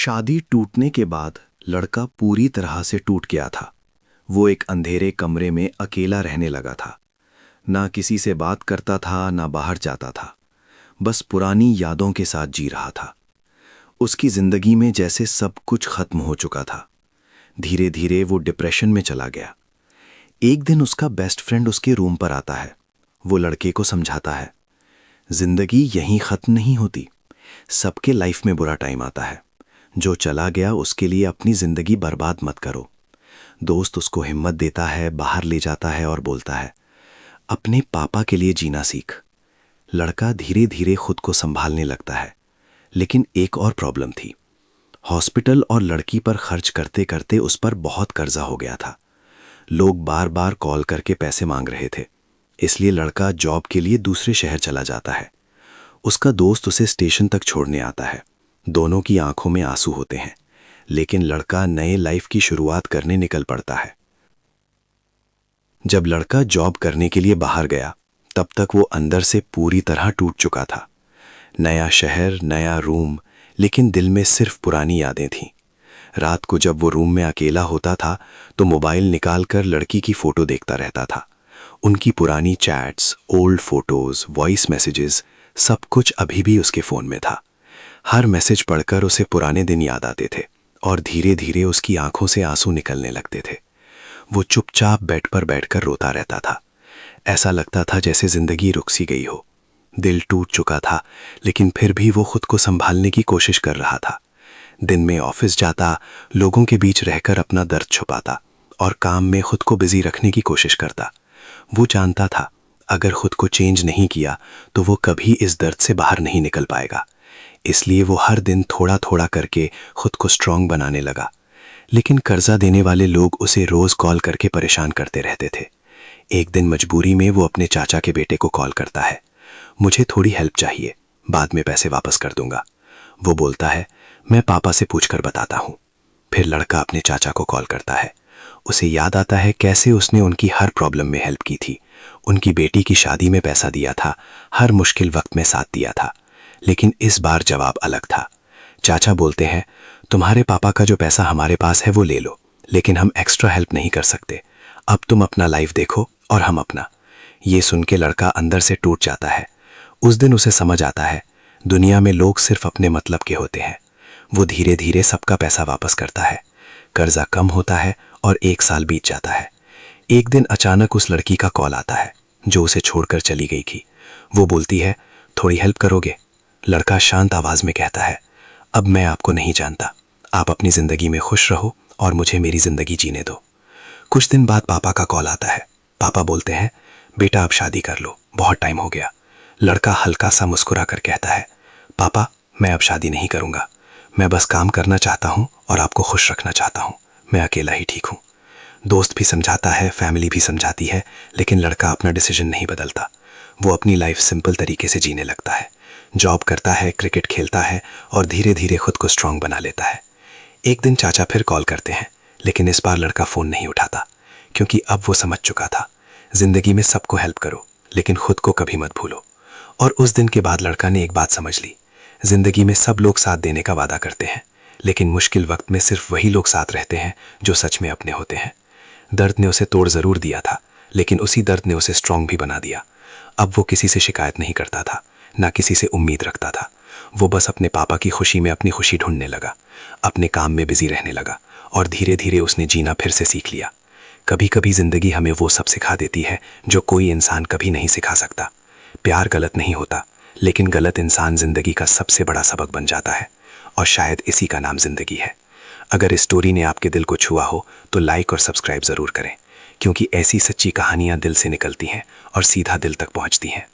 शादी टूटने के बाद लड़का पूरी तरह से टूट गया था। वो एक अंधेरे कमरे में अकेला रहने लगा था। ना किसी से बात करता था, ना बाहर जाता था। बस पुरानी यादों के साथ जी रहा था। उसकी जिंदगी में जैसे सब कुछ खत्म हो चुका था। धीरे धीरे वो डिप्रेशन में चला गया। एक दिन उसका बेस्ट फ्रेंड उसके रूम पर आता है। वो लड़के को समझाता है, जिंदगी यहीं खत्म नहीं होती। सबके लाइफ में बुरा टाइम आता है। जो चला गया उसके लिए अपनी जिंदगी बर्बाद मत करो। दोस्त उसको हिम्मत देता है, बाहर ले जाता है और बोलता है, अपने पापा के लिए जीना सीख। लड़का धीरे धीरे खुद को संभालने लगता है। लेकिन एक और प्रॉब्लम थी। हॉस्पिटल और लड़की पर खर्च करते करते उस पर बहुत कर्जा हो गया था। लोग बार बार कॉल करके पैसे मांग रहे थे। इसलिए लड़का जॉब के लिए दूसरे शहर चला जाता है। उसका दोस्त उसे स्टेशन तक छोड़ने आता है। दोनों की आंखों में आंसू होते हैं। लेकिन लड़का नए लाइफ की शुरुआत करने निकल पड़ता है। जब लड़का जॉब करने के लिए बाहर गया, तब तक वो अंदर से पूरी तरह टूट चुका था। नया शहर, नया रूम, लेकिन दिल में सिर्फ पुरानी यादें थीं। रात को जब वो रूम में अकेला होता था तो मोबाइल निकालकर लड़की की फोटो देखता रहता था। उनकी पुरानी chats, old photos, voice messages, सब कुछ अभी भी उसके फोन में था। हर मैसेज पढ़कर उसे पुराने दिन याद आते थे और धीरे धीरे उसकी आंखों से आंसू निकलने लगते थे। वो चुपचाप बेड पर बैठकर रोता रहता था। ऐसा लगता था जैसे जिंदगी रुक सी गई हो। दिल टूट चुका था, लेकिन फिर भी वो खुद को संभालने की कोशिश कर रहा था। दिन में ऑफिस जाता, लोगों के बीच रहकर अपना दर्द छुपाता और काम में खुद को बिजी रखने की कोशिश करता। वो जानता था अगर खुद को चेंज नहीं किया तो वो कभी इस दर्द से बाहर नहीं निकल पाएगा। इसलिए वो हर दिन थोड़ा थोड़ा करके खुद को स्ट्रांग बनाने लगा। लेकिन कर्जा देने वाले लोग उसे रोज कॉल करके परेशान करते रहते थे। एक दिन मजबूरी में वो अपने चाचा के बेटे को कॉल करता है, मुझे थोड़ी हेल्प चाहिए, बाद में पैसे वापस कर दूंगा। वो बोलता है, मैं पापा से पूछकर बताता हूँ। फिर लड़का अपने चाचा को कॉल करता है। उसे याद आता है कैसे उसने उनकी हर प्रॉब्लम में हेल्प की थी। उनकी बेटी की शादी में पैसा दिया था, हर मुश्किल वक्त में साथ दिया था। लेकिन इस बार जवाब अलग था। चाचा बोलते हैं, तुम्हारे पापा का जो पैसा हमारे पास है वो ले लो, लेकिन हम एक्स्ट्रा हेल्प नहीं कर सकते। अब तुम अपना लाइफ देखो और हम अपना। ये सुन के लड़का अंदर से टूट जाता है। उस दिन उसे समझ आता है, दुनिया में लोग सिर्फ अपने मतलब के होते हैं। वो धीरे धीरे सबका पैसा वापस करता है। कर्जा कम होता है और 1 साल बीत जाता है। एक दिन अचानक उस लड़की का कॉल आता है जो उसे छोड़कर चली गई थी। वो बोलती है, थोड़ी हेल्प करोगे? लड़का शांत आवाज में कहता है, अब मैं आपको नहीं जानता। आप अपनी जिंदगी में खुश रहो और मुझे मेरी जिंदगी जीने दो। कुछ दिन बाद पापा का कॉल आता है। पापा बोलते हैं, बेटा अब शादी कर लो, बहुत टाइम हो गया। लड़का हल्का सा मुस्कुरा कर कहता है, पापा मैं अब शादी नहीं करूंगा। मैं बस काम करना चाहता हूं और आपको खुश रखना चाहता हूं। मैं अकेला ही ठीक हूं। दोस्त भी समझाता है, फैमिली भी समझाती है, लेकिन लड़का अपना डिसीजन नहीं बदलता। वो अपनी लाइफ सिंपल तरीके से जीने लगता है। जॉब करता है, क्रिकेट खेलता है और धीरे धीरे खुद को स्ट्रांग बना लेता है। एक दिन चाचा फिर कॉल करते हैं, लेकिन इस बार लड़का फ़ोन नहीं उठाता, क्योंकि अब वो समझ चुका था, जिंदगी में सबको हेल्प करो लेकिन खुद को कभी मत भूलो। और उस दिन के बाद लड़का ने एक बात समझ ली, जिंदगी में सब लोग साथ देने का वादा करते हैं, लेकिन मुश्किल वक्त में सिर्फ वही लोग साथ रहते हैं जो सच में अपने होते हैं। दर्द ने उसे तोड़ जरूर दिया था, लेकिन उसी दर्द ने उसे स्ट्रांग भी बना दिया। अब वो किसी से शिकायत नहीं करता था, ना किसी से उम्मीद रखता था। वो बस अपने पापा की खुशी में अपनी खुशी ढूंढने लगा, अपने काम में बिजी रहने लगा और धीरे धीरे उसने जीना फिर से सीख लिया। कभी कभी जिंदगी हमें वो सब सिखा देती है जो कोई इंसान कभी नहीं सिखा सकता। प्यार गलत नहीं होता, लेकिन गलत इंसान जिंदगी का सबसे बड़ा सबक बन जाता है, और शायद इसी का नाम जिंदगी है। अगर इस स्टोरी ने आपके दिल को छुआ हो तो लाइक और सब्सक्राइब जरूर करें, क्योंकि ऐसी सच्ची कहानियां दिल से निकलती हैं और सीधा दिल तक पहुंचती हैं।